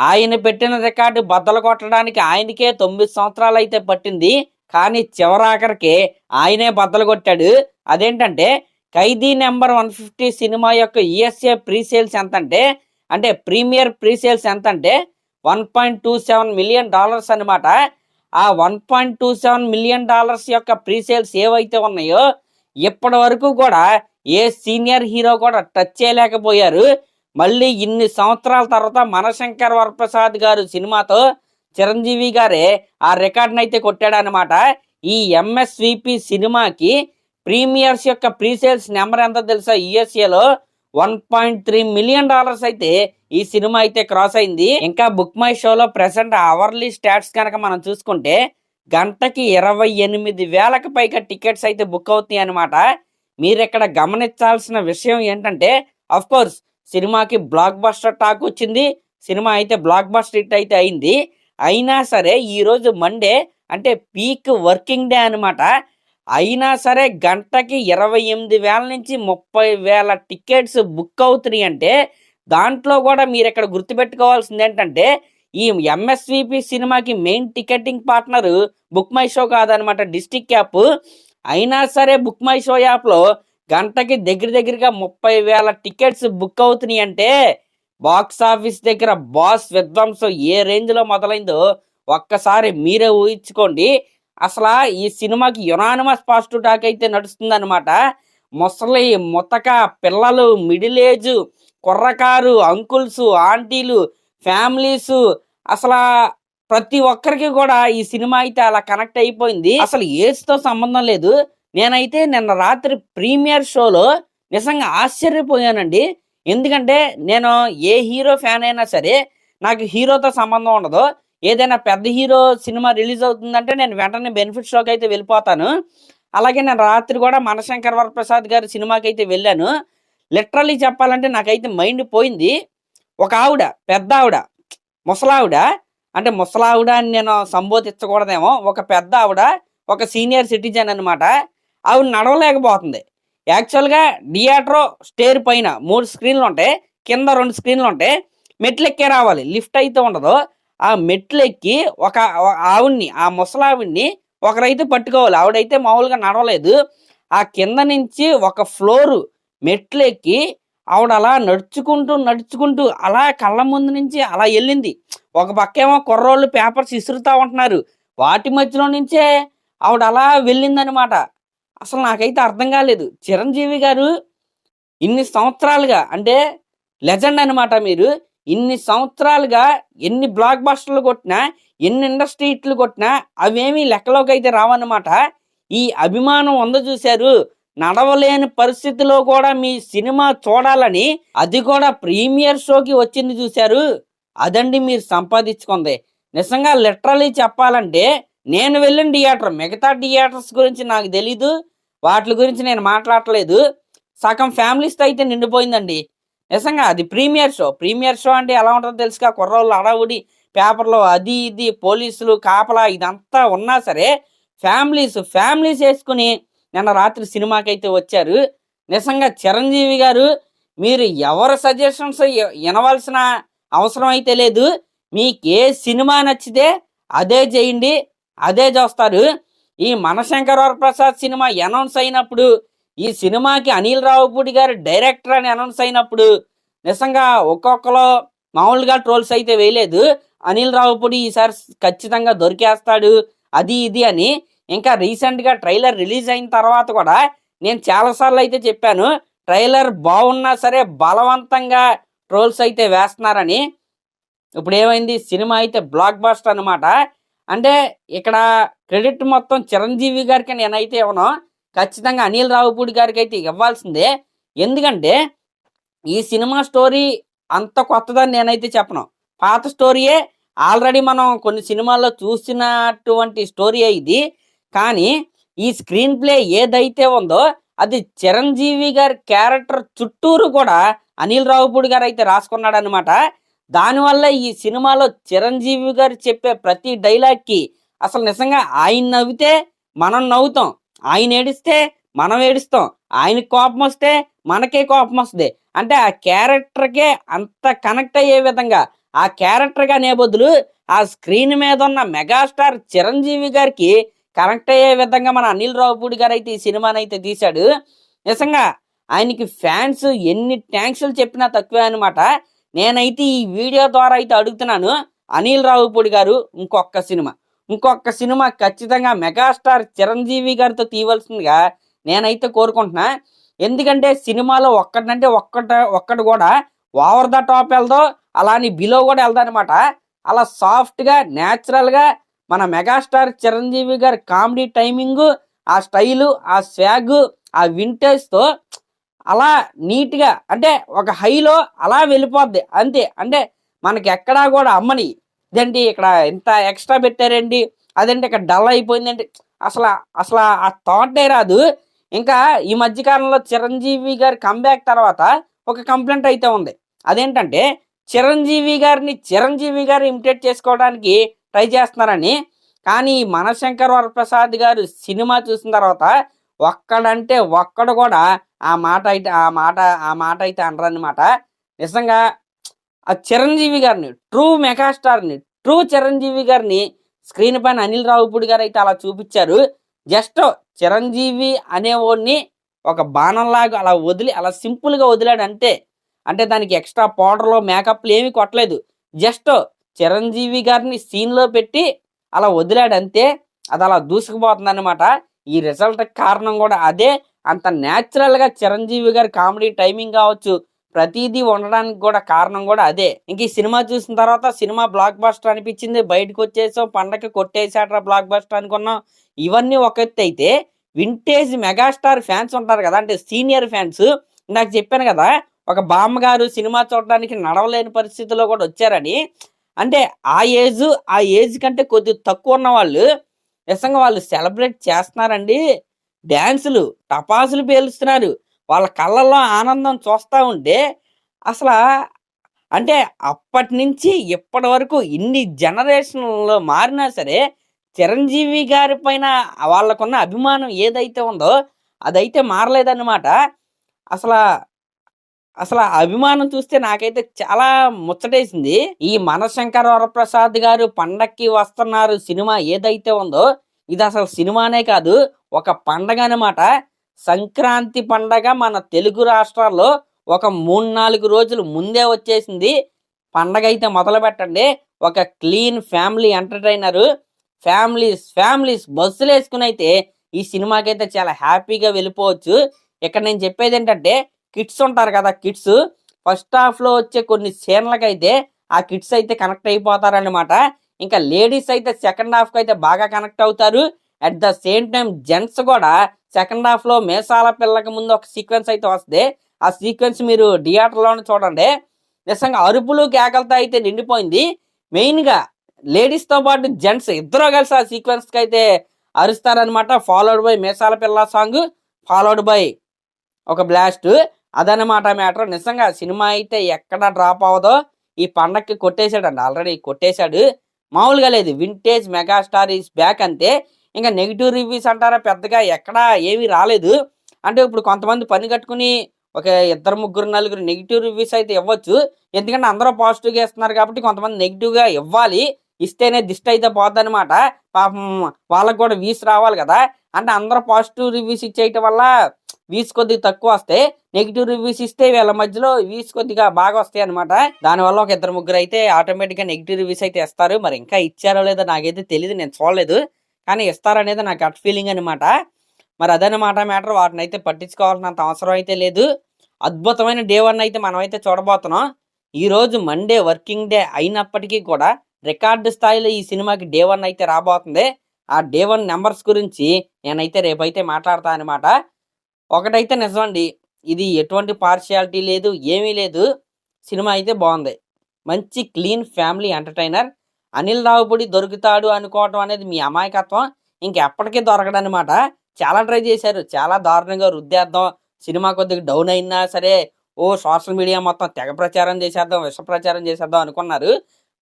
ఆయన పెట్టిన రికార్డు బద్దలు కొట్టడానికి ఆయనకే 9 సంవత్సరాలు అయితే పట్టింది. కానీ చివరాఖరికి ఆయనే బద్దలు కొట్టాడు. అదేంటంటే 'ఖైదీ నంబర్ 150' సినిమా యొక్క యూఎస్ఏ ప్రీ సేల్స్ ఎంతంటే, అంటే ప్రీమియర్ ప్రీ సేల్స్ ఎంతంటే $1.27 మిలియన్ అనమాట. ఆ $1.27 మిలియన్ యొక్క ప్రీ సేల్స్ ఏవైతే ఉన్నాయో ఇప్పటి వరకు కూడా ఏ సీనియర్ హీరో కూడా టచ్ చేయలేకపోయారు. మళ్ళీ ఇన్ని సంవత్సరాల తర్వాత మనశంకర్ వరప్రసాద్ గారు సినిమాతో చిరంజీవి గారే ఆ రికార్డును అయితే కొట్టాడనమాట. ఈ ఎంఎస్విపి సినిమాకి ప్రీమియర్స్ యొక్క ప్రీసేల్స్ నెంబర్ ఎంత తెలుసా? యుఎస్ఏలో $1.3 మిలియన్ అయితే ఈ సినిమా అయితే క్రాస్ అయింది. ఇంకా బుక్ మై షోలో ప్రెసెంట్ అవర్లీ స్టాట్స్ కనుక మనం చూసుకుంటే గంటకి 28,000కి పైగా టికెట్స్ అయితే బుక్ అవుతాయి అనమాట. మీరు ఇక్కడ గమనించాల్సిన విషయం ఏంటంటే, అఫ్ కోర్స్ సినిమాకి బ్లాక్ బస్టర్ టాక్ వచ్చింది. సినిమా అయితే బ్లాక్ బస్టర్ హిట్ అయితే అయింది. అయినా సరే ఈరోజు మండే అంటే పీక్ వర్కింగ్ డే అనమాట. అయినా సరే గంటకి 28,000 నుంచి 30,000 టికెట్స్ బుక్ అవుతున్నాయి. అంటే దాంట్లో కూడా మీరు ఇక్కడ గుర్తుపెట్టుకోవాల్సింది ఏంటంటే, ఈ ఎంఎస్విపి సినిమాకి main ticketing partner book my show కాదనమాట, డిస్ట్రిక్ట్ యాప్. అయినా సరే బుక్ మై షో యాప్లో గంటకి దగ్గరగా 30,000 టికెట్స్ బుక్ అవుతున్నాయి. అంటే బాక్స్ ఆఫీస్ దగ్గర బాస్ విధ్వంసం ఏ రేంజ్లో మొదలైందో ఒక్కసారి మీరే ఊహించుకోండి. అసలు ఈ సినిమాకి యునానిమస్ పాజిటివ్ టాక్ అయితే నడుస్తుంది అనమాట. ముసలి ముతక పిల్లలు, మిడిల్ ఏజ్, కుర్రకారు, అంకుల్స్, ఆంటీలు, ఫ్యామిలీస్, అసలు ప్రతి ఒక్కరికి కూడా ఈ సినిమా అయితే అలా కనెక్ట్ అయిపోయింది. అసలు ఏజ్తో సంబంధం లేదు. నేనైతే నిన్న రాత్రి ప్రీమియర్ షోలో నిజంగా ఆశ్చర్యపోయానండి. ఎందుకంటే నేను ఏ హీరో ఫ్యాన్ అయినా సరే నాకు హీరోతో సంబంధం ఉండదు. ఏదైనా పెద్ద హీరో సినిమా రిలీజ్ అవుతుందంటే నేను వెంటనే బెనిఫిట్ షోకి అయితే వెళ్ళిపోతాను. అలాగే నేను రాత్రి కూడా మనశంకర్ వరప్రసాద్ గారి సినిమాకి అయితే వెళ్ళాను. లిటరల్లీ చెప్పాలంటే నాకైతే మైండ్ పోయింది. ఒక ఆవిడ, పెద్ద ఆవిడ, ముసలావిడ, అంటే ముసలావిడ అని నేను సంబోధించకూడదేమో, ఒక పెద్ద ఆవిడ, ఒక సీనియర్ సిటిజన్ అనమాట. ఆవిడ నడవలేకపోతుంది. యాక్చువల్గా థియేటర్ స్టేర్ పైన 3 స్క్రీన్లు ఉంటాయి, కింద 2 స్క్రీన్లు ఉంటాయి. మెట్లు ఎక్కే రావాలి, లిఫ్ట్ అయితే ఉండదు. ఆ మెట్లు ఎక్కి ఒక ఆవిడ్ని, ఆ ముసలావిడ్ని ఒకరైతే పట్టుకోవాలి. ఆవిడైతే మామూలుగా నడవలేదు. ఆ కింద నుంచి ఒక ఫ్లోరు మెట్లు ఎక్కి ఆవిడ అలా నడుచుకుంటూ అలా కళ్ళ ముందు నుంచి అలా వెళ్ళింది. ఒక పక్కేమో కుర్రోళ్ళు పేపర్స్ ఇసురుతూ ఉంటున్నారు. వాటి మధ్యలో నుంచే ఆవిడ అలా వెళ్ళిందనమాట. అసలు నాకైతే అర్థం కాలేదు. చిరంజీవి గారు ఇన్ని సంవత్సరాలుగా, అంటే లెజెండ్ అనమాట మీరు. ఇన్ని సంవత్సరాలుగా ఎన్ని బ్లాక్ బస్టర్లు కొట్టినా, ఎన్ని ఇండస్ట్రీ హిట్లు కొట్టినా అవేమీ లెక్కలోకి అయితే రావన్నమాట. ఈ అభిమానం చూశారు. నడవలేని పరిస్థితిలో కూడా మీ సినిమా చూడాలని, అది కూడా ప్రీమియర్ షోకి వచ్చింది చూశారు. అదండి మీరు సంపాదించుకుంది. నిజంగా లిటరలీ చెప్పాలంటే నేను వెళ్ళిన థియేటర్, మిగతా థియేటర్స్ గురించి నాకు తెలీదు, వాటి గురించి నేను మాట్లాడలేదు. సగం ఫ్యామిలీస్తో అయితే నిండిపోయిందండి. నిజంగా అది ప్రీమియర్ షో అంటే ఎలా ఉంటుందో తెలుసుగా. కుర్రోళ్ళు అడవుడి, పేపర్లో అది ఇది, పోలీసులు కాపలా ఇదంతా ఉన్నా సరే ఫ్యామిలీస్ వేసుకుని నిన్న రాత్రి సినిమాకి అయితే వచ్చారు. నిజంగా చిరంజీవి గారు, మీరు ఎవరి సజెషన్స్ వినవలసిన అవసరం అయితే లేదు. మీకు ఏ సినిమా నచ్చితే అదే చేయండి, అదే చూస్తారు. ఈ మనశంకర్ వరప్రసాద్ సినిమా అనౌన్స్ అయినప్పుడు, ఈ సినిమాకి అనిల్ రావుపూడి గారు డైరెక్టర్ అని అనౌన్స్ అయినప్పుడు నిజంగా ఒక్కొక్కరు మామూలుగా ట్రోల్స్ అయితే వేయలేదు. అనిల్ రావుపూడి ఈసారి ఖచ్చితంగా దొరికేస్తాడు అది ఇది అని. ఇంకా రీసెంట్గా ట్రైలర్ రిలీజ్ అయిన తర్వాత కూడా నేను చాలాసార్లు అయితే చెప్పాను, ట్రైలర్ బాగున్నా సరే బలవంతంగా ట్రోల్స్ అయితే వేస్తున్నారని. ఇప్పుడు ఏమైంది, సినిమా అయితే బ్లాక్ బస్టర్ అనమాట. అంటే ఇక్కడ క్రెడిట్ మొత్తం చిరంజీవి గారికి నేనైతే ఇవ్వను, ఖచ్చితంగా అనిల్ రావుపూడి గారికి అయితే ఇవ్వాల్సిందే. ఎందుకంటే ఈ సినిమా స్టోరీ అంత కొత్తదని నేనైతే చెప్పను. పాత స్టోరీయే, ఆల్రెడీ మనం కొన్ని సినిమాల్లో చూసినటువంటి స్టోరీ ఇది. కానీ ఈ స్క్రీన్ ప్లే ఏదైతే ఉందో అది చిరంజీవి గారి క్యారెక్టర్ చుట్టూరు కూడా అనిల్ రావుపూడి గారు అయితే రాసుకున్నాడు అనమాట. దానివల్ల ఈ సినిమాలో చిరంజీవి గారు చెప్పే ప్రతి డైలాగ్కి అసలు నిజంగా ఆయన నవ్వితే మనం నవ్వుతాం, ఆయన ఏడిస్తే మనం ఏడుస్తాం, ఆయనకి కోపం వస్తే మనకే కోపం వస్తుంది. అంటే ఆ క్యారెక్టర్కే అంత కనెక్ట్ అయ్యే విధంగా ఆ క్యారెక్టర్గా అనే బదులు ఆ స్క్రీన్ మీద ఉన్న మెగాస్టార్ చిరంజీవి గారికి కనెక్ట్ అయ్యే విధంగా మన అనిల్ రావుపూడి గారు అయితే ఈ సినిమాని అయితే తీశాడు. నిజంగా ఆయనకి ఫ్యాన్స్ ఎన్ని థ్యాంక్స్లు చెప్పినా తక్కువే అనమాట. నేనైతే ఈ వీడియో ద్వారా అయితే అడుగుతున్నాను, అనిల్ రావుపూడి గారు ఇంకొక సినిమా ఖచ్చితంగా మెగాస్టార్ చిరంజీవి గారితో తీయవలసిందిగా నేనైతే కోరుకుంటున్నా. ఎందుకంటే సినిమాలో ఒక్కటి కూడా ఓవర్ ద టాప్ వెళ్దో, అలా అని బిలో కూడా వెళ్దనమాట. అలా సాఫ్ట్గా న్యాచురల్గా మన మెగాస్టార్ చిరంజీవి గారి కామెడీ టైమింగు, ఆ స్టైలు, ఆ స్వాగ్, ఆ వింటేజ్తో అలా నీట్గా అంటే ఒక హైలో అలా వెళ్ళిపోద్ది అంతే. అంటే మనకి ఎక్కడా కూడా అమ్మని ఇదేంటి ఇక్కడ ఇంత ఎక్స్ట్రా పెట్టారండి, అదేంటి ఇక్కడ డల్ అయిపోయిందండి, అసలు అసలు ఆ థాటే రాదు. ఇంకా ఈ మధ్యకాలంలో చిరంజీవి గారి కంబ్యాక్ తర్వాత ఒక కంప్లైంట్ అయితే ఉంది. అదేంటంటే చిరంజీవి గారు ఇమిటేట్ చేసుకోవడానికి ట్రై చేస్తున్నారని. కానీ మనశంకర్ వరప్రసాద్ గారు సినిమా చూసిన తర్వాత ఒక్కడంటే ఒక్కడు కూడా ఆ మాట అయితే అనరన్నమాట. నిజంగా ఆ చిరంజీవి గారిని, ట్రూ చిరంజీవి గారిని స్క్రీన్ పైన అనిల్ రావుపూడి గారు అయితే అలా చూపించారు. జస్ట్ చిరంజీవి అనేవాడిని ఒక బాణంలాగా అలా వదిలి అలా సింపుల్గా వదిలాడు అంతే. అంటే దానికి ఎక్స్ట్రా పౌడర్లో మేకప్లు ఏమీ కొట్టలేదు. జస్ట్ చిరంజీవి గారిని సీన్లో పెట్టి అలా వదిలాడు అంతే. అది అలా దూసుకుపోతుంది అనమాట. ఈ రిజల్ట్ కారణం కూడా అదే. అంత న్యాచురల్గా చిరంజీవి గారి కామెడీ టైమింగ్ కావచ్చు, ప్రతిదీ ఉండడానికి కూడా కారణం కూడా అదే. ఇంక ఈ సినిమా చూసిన తర్వాత సినిమా బ్లాక్ బస్టర్ అనిపించింది. బయటకు వచ్చేసాం, పండగ కొట్టేసాట్రా బ్లాక్ బస్టర్ అనుకున్నాం. ఇవన్నీ ఒక ఎత్తు అయితే, వింటేజ్ మెగాస్టార్ ఫ్యాన్స్ ఉంటారు కదా, అంటే సీనియర్ ఫ్యాన్స్, నాకు చెప్పాను కదా ఒక బామ్మగారు సినిమా చూడడానికి నడవలేని పరిస్థితుల్లో కూడా వచ్చారని. అంటే ఆ ఏజ్ కంటే కొద్ది తక్కువ ఉన్న వాళ్ళు నిజంగా వాళ్ళు సెలబ్రేట్ చేస్తున్నారండి. డ్యాన్సులు, టపాసులు పేలుస్తున్నారు. వాళ్ళ కళ్ళల్లో ఆనందం చూస్తూ ఉంటే అసలు అంటే అప్పటి నుంచి ఇప్పటి వరకు ఇన్ని జనరేషన్లో మారినా సరే చిరంజీవి గారి పైన వాళ్ళకున్న అభిమానం ఏదైతే ఉందో అదైతే మారలేదన్నమాట. అసలు అసలు ఆ అభిమానం చూస్తే నాకైతే చాలా ముచ్చటేసింది. ఈ మనశంకర్ వరప్రసాద్ గారు పండక్కి వస్తున్నారు సినిమా ఏదైతే ఉందో ఇది అసలు సినిమానే కాదు, ఒక పండగ అనమాట. సంక్రాంతి పండగ మన తెలుగు రాష్ట్రాల్లో ఒక 3-4 రోజులు ముందే వచ్చేసింది. పండగ అయితే మొదలు పెట్టండి. ఒక క్లీన్ ఫ్యామిలీ ఎంటర్టైనరు, ఫ్యామిలీస్ బస్సులు వేసుకుని అయితే ఈ సినిమాకైతే చాలా హ్యాపీగా వెళ్ళిపోవచ్చు. ఇక్కడ నేను చెప్పేది ఏంటంటే, కిడ్స్ ఉంటారు కదా, కిడ్స్ ఫస్ట్ హాఫ్లో వచ్చే కొన్ని సీన్లకైతే ఆ కిడ్స్ అయితే కనెక్ట్ అయిపోతారనమాట. ఇంకా లేడీస్ అయితే సెకండ్ హాఫ్కి అయితే బాగా కనెక్ట్ అవుతారు. At the same time gents కూడా సెకండ్ హాఫ్లో మేసాల పిల్లకి ముందు ఒక సీక్వెన్స్ అయితే వస్తుంది. ఆ సీక్వెన్స్ మీరు థియేటర్లోనే చూడండి. నిజంగా అరుపులు కేకలతో అయితే నిండిపోయింది. మెయిన్గా లేడీస్తో పాటు జెంట్స్ ఇద్దరు కలిసి ఆ సీక్వెన్స్కి అయితే అరుస్తారనమాట. ఫాలోడ్ బై మేసాల పిల్ల సాంగ్, ఫాలోడ్ బై ఒక బ్లాస్ట్. అదనమాట మ్యాటర్. నిజంగా సినిమా అయితే ఎక్కడ డ్రాప్ అవ్వదో. ఈ పండక్కి కొట్టేశాడండి, ఆల్రెడీ కొట్టేశాడు. మామూలుగా లేదు. వింటేజ్ మెగాస్టార్ ఈస్ బ్యాక్ అంతే. ఇంకా నెగిటివ్ రివ్యూస్ అంటారా పెద్దగా ఎక్కడా ఏమీ రాలేదు. అంటే ఇప్పుడు కొంతమంది పని కట్టుకుని ఒక 2-3-4 నెగిటివ్ రివ్యూస్ అయితే ఇవ్వచ్చు. ఎందుకంటే అందరూ పాజిటివ్గా ఇస్తున్నారు కాబట్టి కొంతమంది నెగిటివ్గా ఇవ్వాలి. ఇస్తేనే దిష్టి అయితే పోద్దనమాట. పాపం వాళ్ళకు కూడా వ్యూస్ రావాలి కదా. అంటే అందరూ పాజిటివ్ రివ్యూస్ ఇచ్చేయటం వల్ల వ్యూస్ కొద్దిగా తక్కువ వస్తాయి. నెగిటివ్ రివ్యూస్ ఇస్తే వీళ్ళ మధ్యలో వ్యూస్ కొద్దిగా బాగా వస్తాయి అనమాట. దానివల్ల ఒక 2-3 అయితే ఆటోమేటిక్గా నెగిటివ్ రివ్యూస్ అయితే ఇస్తారు. మరి ఇంకా ఇచ్చారో లేదో నాకైతే తెలియదు, నేను చూడలేదు. కానీ ఇస్తారనేది నాకు గట్ ఫీలింగ్ అనమాట. మరి అదనమాట మ్యాటర్. వాటిని అయితే పట్టించుకోవాల్సినంత అవసరం అయితే లేదు. అద్భుతమైన డే 1 అయితే మనం అయితే చూడబోతున్నాం. ఈరోజు మండే వర్కింగ్ డే అయినప్పటికీ కూడా రికార్డు స్థాయిలో ఈ సినిమాకి డే 1 అయితే రాబోతుంది. ఆ డే 1 నెంబర్స్ గురించి నేనైతే రేపైతే మాట్లాడతా అనమాట. ఒకటైతే నిజమండి, ఇది ఎటువంటి పార్షియాలిటీ లేదు, ఏమీ లేదు. సినిమా అయితే బాగుంది. మంచి clean family entertainer. Anil Ravipudi దొరుకుతాడు అనుకోవటం అనేది మీ అమాయకత్వం. ఇంకెప్పటికీ దొరకడనమాట. చాలా ట్రై చేశారు, చాలా దారుణంగా రుద్దేద్దాం, సినిమా కొద్దిగా డౌన్ అయినా సరే సోషల్ మీడియా మొత్తం తెగ ప్రచారం చేసేద్దాం, విష ప్రచారం చేసేద్దాం అనుకున్నారు.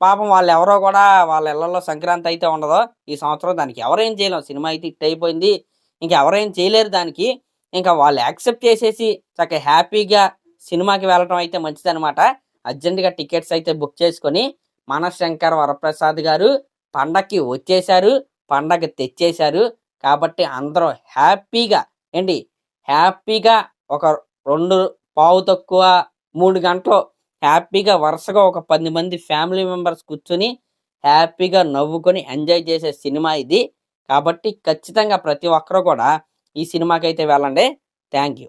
పాపం వాళ్ళు ఎవరో కూడా వాళ్ళ ఇళ్లలో సంక్రాంతి అయితే ఉండదు ఈ సంవత్సరం. దానికి ఎవరేం చేయలేం. సినిమా అయితే హిట్ అయిపోయింది, ఇంకెవరేం చేయలేరు దానికి. ఇంకా వాళ్ళు యాక్సెప్ట్ చేసేసి చక్కగా హ్యాపీగా సినిమాకి వెళ్ళటం అయితే మంచిదనమాట. అర్జెంటుగా టికెట్స్ అయితే బుక్ చేసుకొని మనశంకర్ వరప్రసాద్ గారు పండక్కి వచ్చేశారు, పండగ తెచ్చేశారు. కాబట్టి అందరూ హ్యాపీగా హ్యాపీగా ఒక 2 పావు తక్కువ 3 గంటలు హ్యాపీగా వరుసగా ఒక 10 మంది ఫ్యామిలీ మెంబర్స్ కూర్చొని హ్యాపీగా నవ్వుకొని ఎంజాయ్ చేసే సినిమా ఇది. కాబట్టి ఖచ్చితంగా ప్రతి ఒక్కరు కూడా ఈ సినిమాకైతే వెళ్ళండి. Thank you.